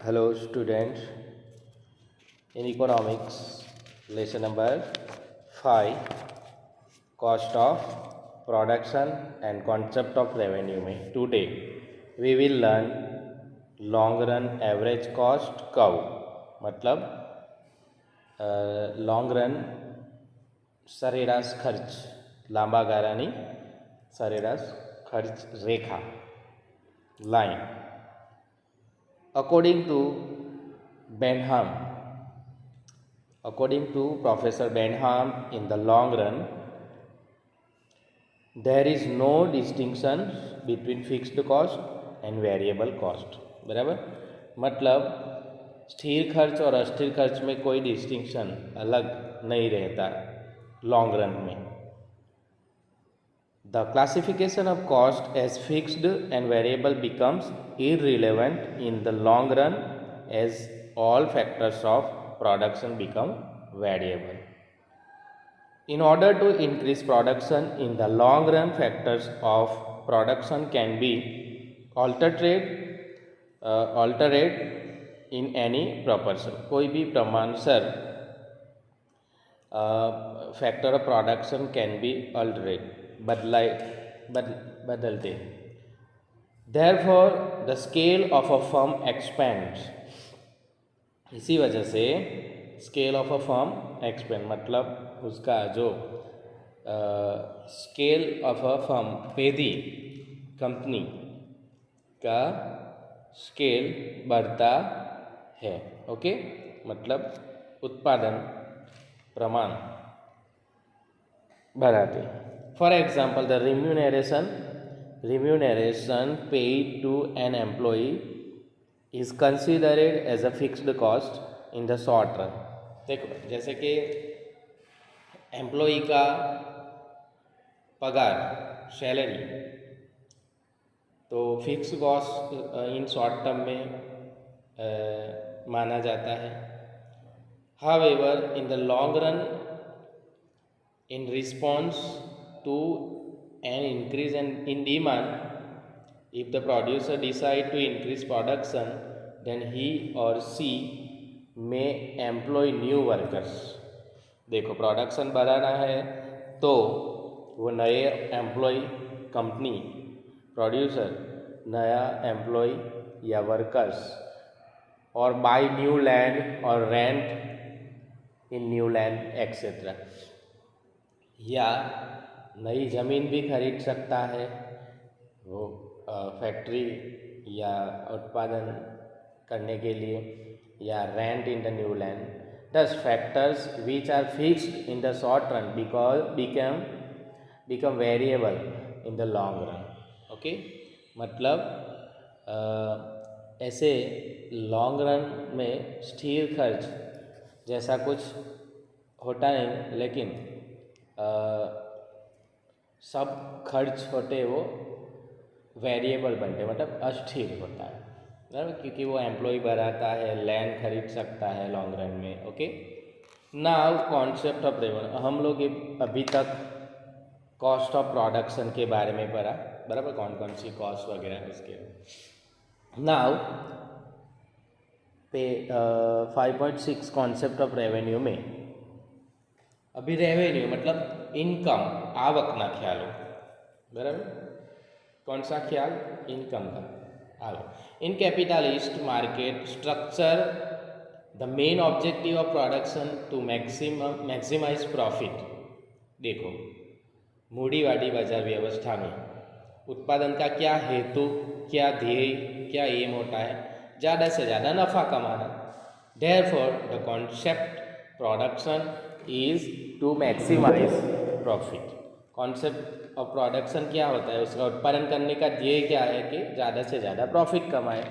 Hello students, in economics lesson number 5 cost of production and concept of revenue में today we will learn long run average cost curve मतलब long run સરેરાશ ખર્ચ લાંબા ગાળાની સરેરાશ ખર્ચ રેખા line. According to Benham, according to Professor Benham, in the long run, there is no distinction between fixed cost and variable cost. बराबर, मतलब स्थिर खर्च और अस्थिर खर्च में कोई डिस्टिंक्शन अलग नहीं रहता लॉन्ग रन में. The classification of cost as fixed and variable becomes irrelevant in the long run as all factors of production become variable. In order to increase production in the long run, factors of production can be altered in any proportion. कोई भी प्रमाणसर factor of production can be altered, बदलते. Therefore, the scale of a firm expands. इसी वजह से scale of a firm expand मतलब उसका जो scale of a firm पेदी कंपनी का स्केल बढ़ता है. ओके, मतलब उत्पादन प्रमाण बढ़ाते. For example, the remuneration paid to an employee is considered as a fixed cost in the short run. देखो, जैसे कि एम्प्लॉई का पगार सैलरी तो fix cost in short term में माना जाता है. However, in the long run, in response to an increase in demand, if the producer decide to increase production, then he or she may employ new workers. देखो, production बढ़ाना है तो वो नए एम्प्लॉय कंपनी प्रोड्यूसर नया employ या workers और bye new land और रेंट इन न्यू लैंड एक्सेट्रा, या नई ज़मीन भी खरीद सकता है वो फैक्ट्री या उत्पादन करने के लिए, या rent in the new land. These factors which are fixed in the short run become variable in the long run. Okay, मतलब ऐसे लॉन्ग रन में स्थिर खर्च जैसा कुछ होता नहीं, लेकिन सब खर्च होते वो वेरिएबल बनते, मतलब अस्थिर होता है. बराबर, क्योंकि वो एम्प्लॉय बढ़ाता है, लैंड खरीद सकता है लॉन्ग रन में. Okay, now concept of revenue. हम लोग अभी तक कॉस्ट ऑफ प्रोडक्शन के बारे में पढ़ा, बराबर, कौन कौन सी कॉस्ट वगैरह उसके. नाउ 5.6 कॉन्सेप्ट ऑफ रेवेन्यू में अभी रेवेन्यू मतलब इनकम, आवकना ख्याल हो. बराबर, कौन सा ख्याल? इनकम का, आवक. In capitalist market structure the main objective of production to maximise profit. देखो, मूડીवादी बाजार व्यवस्था में उत्पादन का क्या हेतु, क्या ध्येय, क्या एम होता है? ज़्यादा से ज़्यादा नफ़ा कमाना. Therefore the concept production is to maximise profit. Concept of production क्या होता है? उसका उत्पादन करने का ध्येय क्या है कि ज़्यादा से ज़्यादा प्रॉफिट कमाए.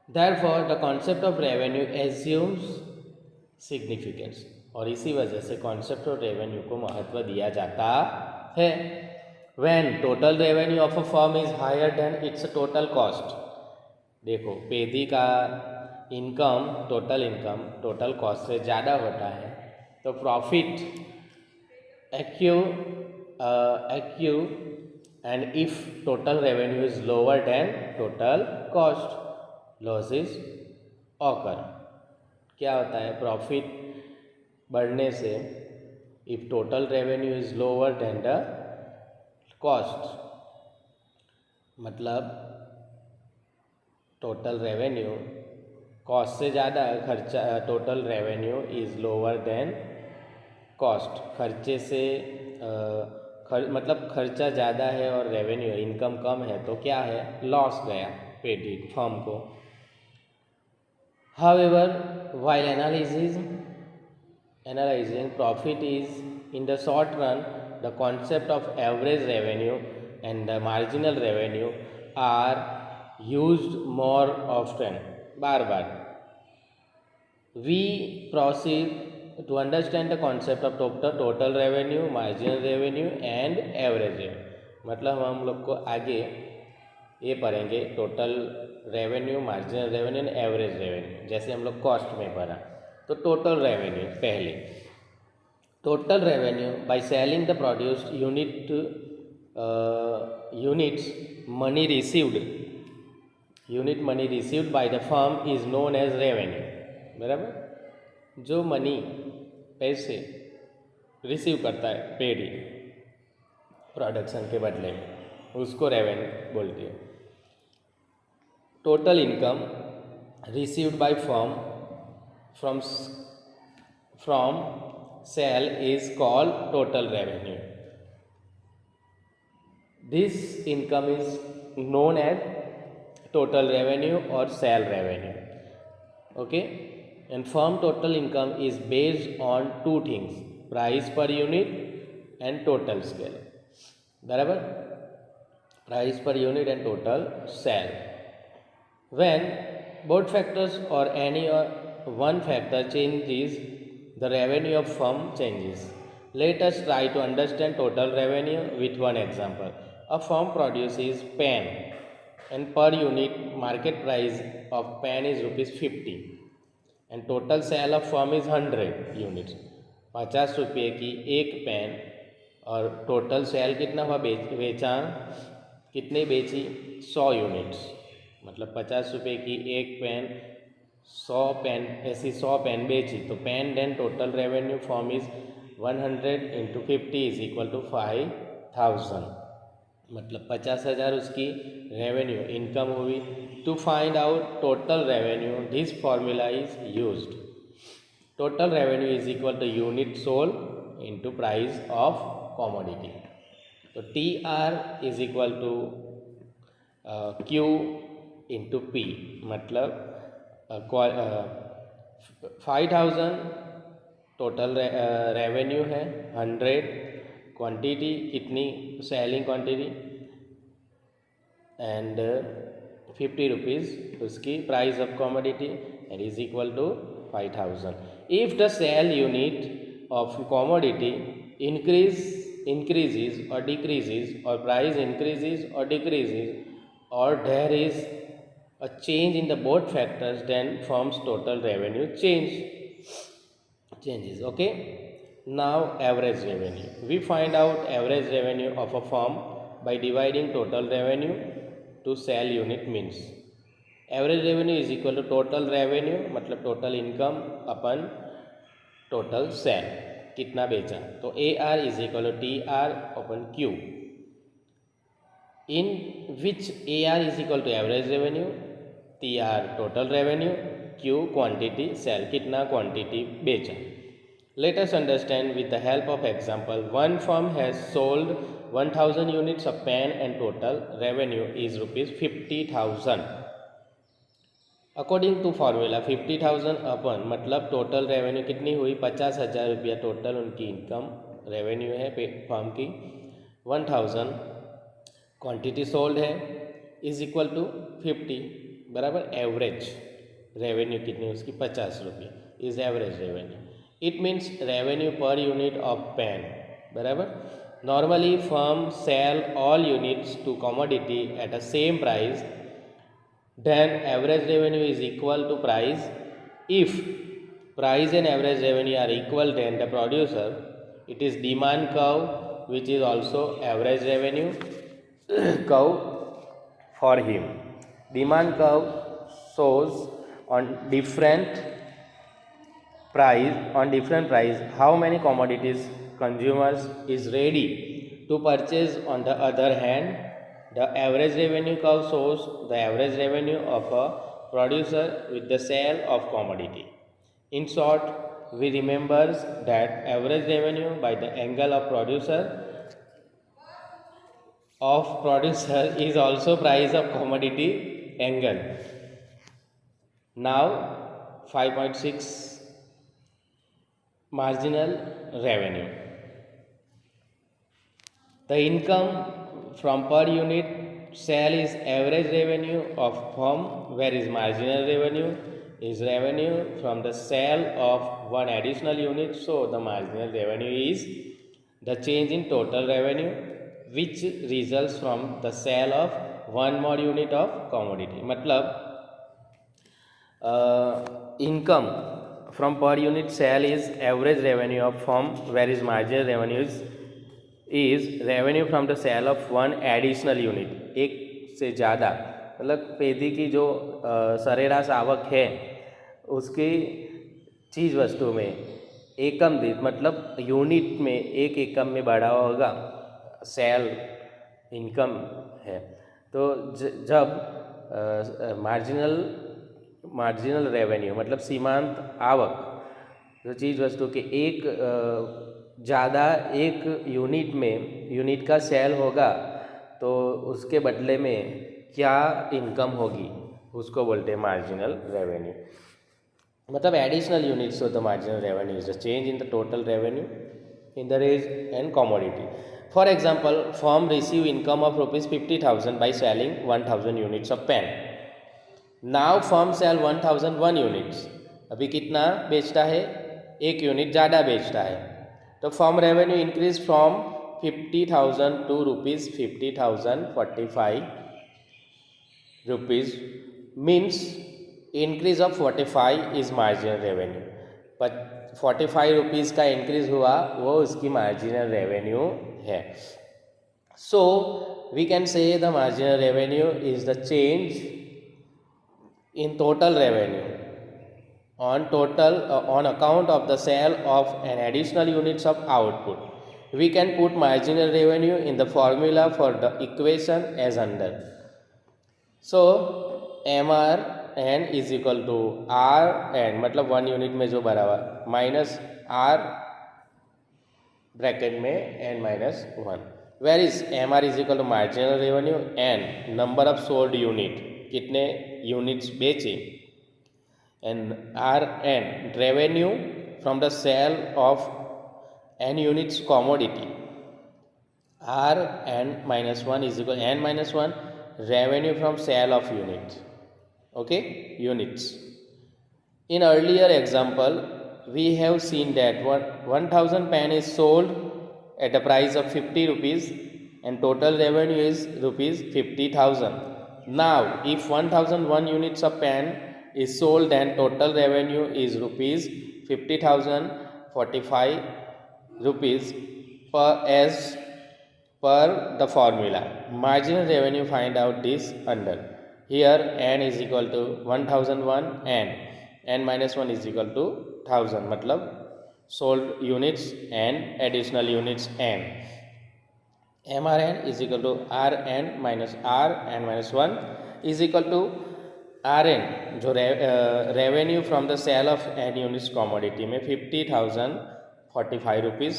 Therefore the concept of revenue assumes significance, और इसी वजह से कॉन्सेप्ट ऑफ रेवेन्यू को महत्व दिया जाता है. When total revenue of a firm is higher than its total cost. देखो, पेदी का इनकम टोटल कॉस्ट से ज़्यादा होता है तो profit accrue and if total revenue is lower than total cost, losses occur. क्या होता है, प्रॉफिट बढ़ने से if total revenue is lower than the cost, मतलब टोटल रेवेन्यू कॉस्ट से ज़्यादा खर्चा, total revenue is lower than cost, खर्चे से मतलब खर्चा ज़्यादा है और रेवेन्यू इनकम कम है तो क्या है, लॉस गया पेटी फर्म को। However while analyzing profit is in the short run, the concept of average revenue and the marginal revenue are used more often, bar bar. We proceed to understand the concept of total revenue, marginal revenue and average revenue, मतलब हम लोग को आगे ये पढ़ेंगे total revenue, marginal revenue and average revenue, जैसे हम लोग कॉस्ट में पढ़ा। तो टोटल रेवेन्यू पहले, total revenue by selling the produced units money received by the firm is known as revenue, बराबर। जो मनी पैसे रिसीव करता है पेडी प्रोडक्शन के बदले में, उसको रेवेन्यू बोलते हैं। Total income received by firm from sale is called total revenue. This income is known as total revenue और sale revenue, okay. And firm total income is based on two things, price per unit and total scale, बराबर। Price per unit and total sale. When both factors or any one factor changes, the revenue of firm changes. Let us try to understand total revenue with one example. A firm produces pen and per unit market price of pen is ₹50 and total sale of firm is 100 units. 50 रुपये की एक pen और total sale कितना हुआ, बेचान कितने बेची, 100 units, मतलब 50 रुपये की एक पेन, 100 पेन, ऐसी 100 पेन बेची तो pen then total revenue form is 100 into 50 is equal to 5000, मतलब 50,000 उसकी रेवेन्यू इनकम हुई। To find out total revenue this formula is used. Total revenue is equal to unit sold into price of commodity. तो TR is equal to Q into P, मतलब 5000 total revenue है, 100 quantity, कितनी selling quantity, and 50 rupees उसकी price of commodity and is equal to 5000. If the sale unit of commodity increases or decreases, or price increases or decreases, or there is a change in the both factors, then firm's total revenue changes. Okay, now average revenue. We find out average revenue of a firm by dividing total revenue to sell unit means average revenue is equal to total revenue, मतलब total income upon total sale, कितना बेचा, तो AR is equal to TR upon Q, in which AR is equal to average revenue, TR total revenue, Q quantity sale, कितना quantity बेचा. Let us understand with the help of example. One firm has sold 1000 units of pen and total revenue is ₹50,000. According to formula 50,000 upon, मतलब total revenue कितनी हुई, 50,000 रुपया total उनकी income revenue है firm की, 1000 quantity sold है is equal to 50, बराबर. Average revenue कितनी उसकी 50 रुपये is average revenue. It means revenue per unit of pen, बराबर. Normally firm sell all units to commodity at a same price, then average revenue is equal to price. If price and average revenue are equal, then the producer, it is demand curve which is also average revenue curve for him. Demand curve shows on different price how many commodities consumers is ready to purchase. On the other hand, the average revenue curve shows the average revenue of a producer with the sale of commodity. In short, we remembers that average revenue by the angle of producer is also price of commodity angle. Now 5.6 marginal revenue. The income from per unit sale is average revenue of firm, whereas marginal revenue is revenue from the sale of one additional unit. So the marginal revenue is the change in total revenue which results from the sale of one more unit of commodity. मतलब income from per unit sale is average revenue of firm, whereas marginal revenue is revenue from the sale of one additional unit. एक से ज़्यादा मतलब पेदी की जो सरेराश आवक है उसकी चीज़ वस्तु में एकम दीठ मतलब यूनिट में एक एकम में बढ़ा होगा सेल इनकम है. तो जब मार्जिनल रेवेन्यू मतलब सीमांत आवक जो चीज़ वस्तु के एक ज़्यादा एक यूनिट का सेल होगा तो उसके बदले में क्या इनकम होगी उसको बोलते हैं मार्जिनल रेवेन्यू. मतलब एडिशनल यूनिट्स हो the marginal revenue is the change in the total revenue in the raise and commodity. For example, firm receive income of ₹50,000 by selling 1,000 units of pen. Now firm sell 1,001 units. अभी कितना बेचता है? एक unit ज़्यादा बेचता है. तो firm revenue increase from 50,000 to ₹50,045 means increase of 45 is marginal revenue. पर 45 रुपीज़ का इंक्रीज हुआ वो उसकी मार्जिनल रेवेन्यू है. So we can say the marginal revenue is the change in total revenue on account of the sale of an additional units of output. We can put marginal revenue in the formula for the equation as under. So MRN is equal to RN मतलब 1 unit में जो बराबर minus R bracket में N minus 1. Where is MR is equal to marginal revenue N number of sold unit कितने units बेचे and RN revenue from the sale of N units commodity. RN minus 1 is equal N minus 1 revenue from sale of units. Okay, units. In earlier example, we have seen that 1,000 pen is sold at a price of 50 rupees and total revenue is rupees 50,000. Now, if 1,001 units of pen is sold, then total revenue is rupees 50,045 rupees per the formula. Marginal revenue find out this under. Here N is equal to 1,001 and N minus 1 is equal to 1,000 मतलब sold units and additional units N. MRN is equal to RN minus R N minus 1 is equal to RN जो revenue from the sale of N units commodity में 50,045 rupees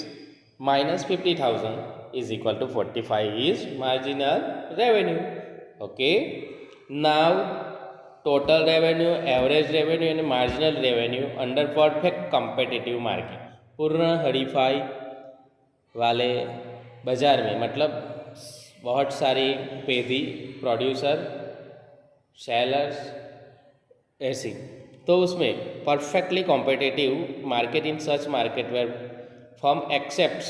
minus 50,000 is equal to 45 is marginal revenue. Okay, now total revenue, average revenue and marginal revenue under perfect competitive market. पूर्ण हरीफाई वाले बाजार में मतलब बहुत सारी पेदी प्रोड्यूसर सेलर्स ऐसी, तो उसमें perfectly competitive market in such market where firm accepts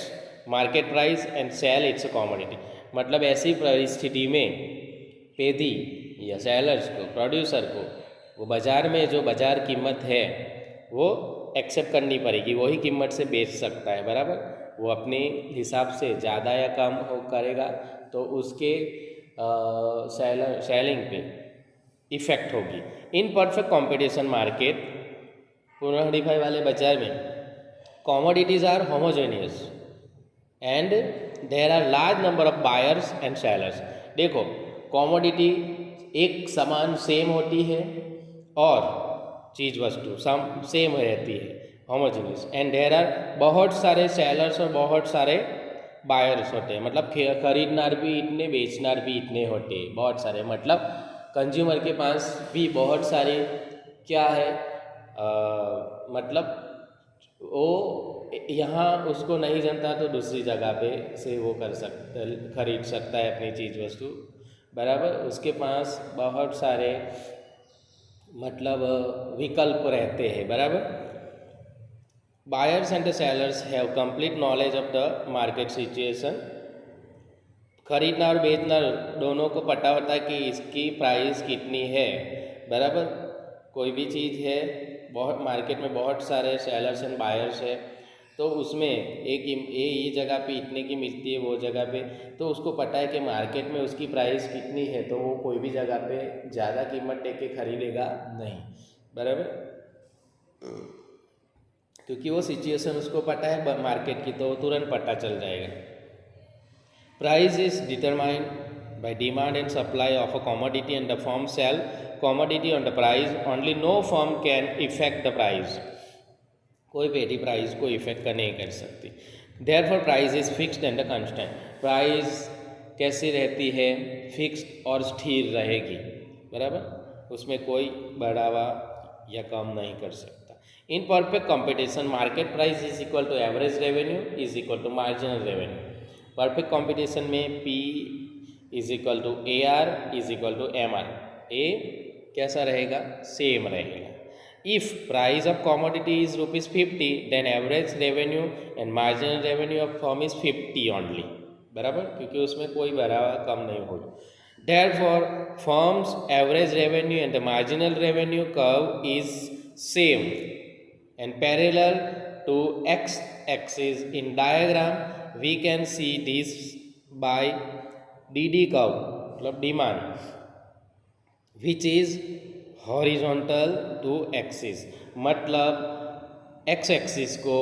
market price and sell its commodity. मतलब ऐसी परिस्थिति में पेदी या सेलर्स को प्रोड्यूसर को वो बाज़ार में जो बाज़ार कीमत है वो एक्सेप्ट करनी पड़ेगी, वही कीमत से बेच सकता है. बराबर, वो अपने हिसाब से ज़्यादा या कम हो करेगा तो उसके सेलिंग पे इफेक्ट होगी। इन परफेक्ट कॉम्पिटिशन मार्केट, पुनर्डिफाई वाले बाजार में commodities are homogeneous and there are large number of buyers and sellers. देखो, कॉमोडिटी एक समान सेम होती है और चीज़ वस्तु सेम रहती है, होमोजेनियस, एंड देर आर बहुत सारे सेलर्स और बहुत सारे बायर्स होते हैं। मतलब खरीदनार भी इतने, बेचनार भी इतने होते हैं, बहुत सारे। मतलब कंज्यूमर के पास भी बहुत सारे क्या है, मतलब वो यहाँ उसको नहीं जानता तो दूसरी जगह पे से वो कर सकता, खरीद सकता है अपनी चीज़ वस्तु, बराबर। उसके पास बहुत सारे मतलब विकल्प रहते हैं, बराबर। Buyers and the sellers have complete knowledge of the market situation. खरीदना और बेचना दोनों को पता होता है कि इसकी प्राइस कितनी है, बराबर। कोई भी चीज़ है, बहुत मार्केट में बहुत सारे सेलर्स एंड बायर्स है, तो उसमें एक ये जगह पे इतने की मिलती है, वो जगह पे, तो उसको पता है कि मार्केट में उसकी प्राइस कितनी है, तो वो कोई भी जगह पे ज़्यादा कीमत दे के खरीदेगा नहीं, बराबर। क्योंकि वो सिचुएशन उसको पता है मार्केट की, तो तुरंत पता चल जाएगा। Price is determined by demand and supply of a commodity and the firm sell commodity on the price. Only no firm can affect the price. कोई भी प्राइस को इफेक्ट नहीं कर सकती। Therefore price is fixed and constant. Price कैसी रहती है? Fixed और स्थिर रहेगी, बराबर। उसमें कोई बढ़ावा या कम नहीं कर सकता। In perfect competition market price is equal to average revenue is equal to marginal revenue. Perfect competition में P is equal to AR is equal to MR। ए कैसा रहेगा? सेम रहेगा। If price of commodity is ₹50, then average revenue and marginal revenue of firm is 50 only, बराबर, क्योंकि उसमें कोई बढ़ावा कम नहीं होगा। Therefore firm's average revenue and the marginal revenue curve is same and parallel to x-axis. In diagram we can see this by DD curve, मतलब demand, which is horizontal to axis, मतलब x axis को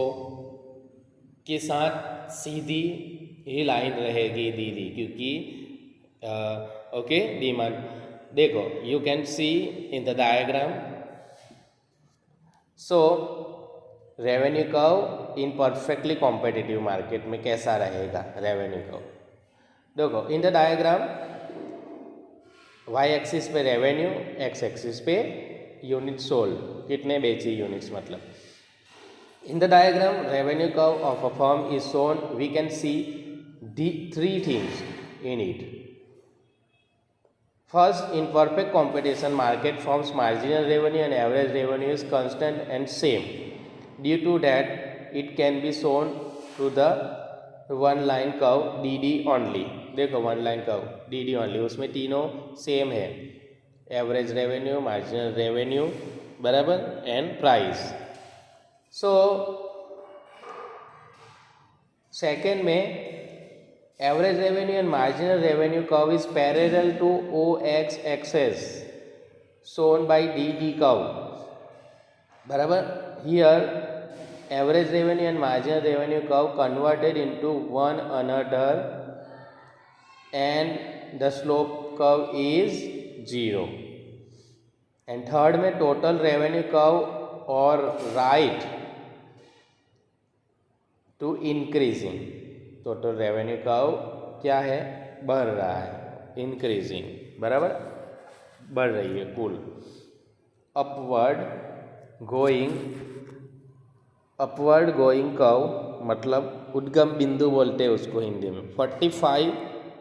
के साथ सीधी ही line रहेगी दीदी, क्योंकि ओके डिमांड देखो, you can see in the diagram. So revenue curve in perfectly competitive market में कैसा रहेगा रेवेन्यू कर्व? देखो in the diagram Y axis पे रेवेन्यू, एक्स एक्सिस पे यूनिट सोल्ड, कितने बेची यूनिट्स, मतलब in the diagram revenue curve of a firm is shown. We can see the three things in it. First, in perfect competition market, firm's marginal revenue and average revenue is constant and same. Due to that, it can be shown to the one line curve DD only. देखो one line curve DD only, उसमें तीनों same है, average revenue, marginal revenue, बराबर, and price. So second में average revenue and marginal revenue curve is parallel to OX axis shown by DD curve, बराबर। Here average revenue and marginal revenue curve converted into one another and the slope curve is 0। And third में total revenue curve और right to increasing, total revenue curve क्या है? बढ़ रहा है, increasing, बराबर, बढ़ रही है कुल। अपवर्ड गोइंग कर्व, मतलब उद्गम बिंदु बोलते हैं उसको हिंदी में। 45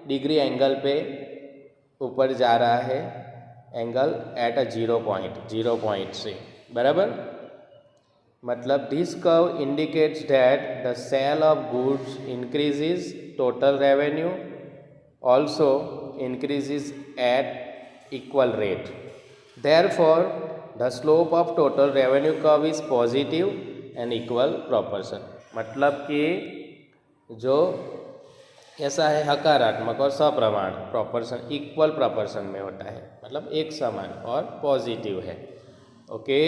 डिग्री एंगल पे ऊपर जा रहा है, एंगल एट अ 0 पॉइंट से, बराबर। मतलब this curve indicates that the sale of goods increases, total revenue also increases at equal rate. Therefore the slope of total revenue curve is positive and equal proportion। मतलब कि जो कैसा है, हकारात्मक और सप्रमाण, proportion equal proportion में होता है, मतलब एक समान और पॉजिटिव है। ओके।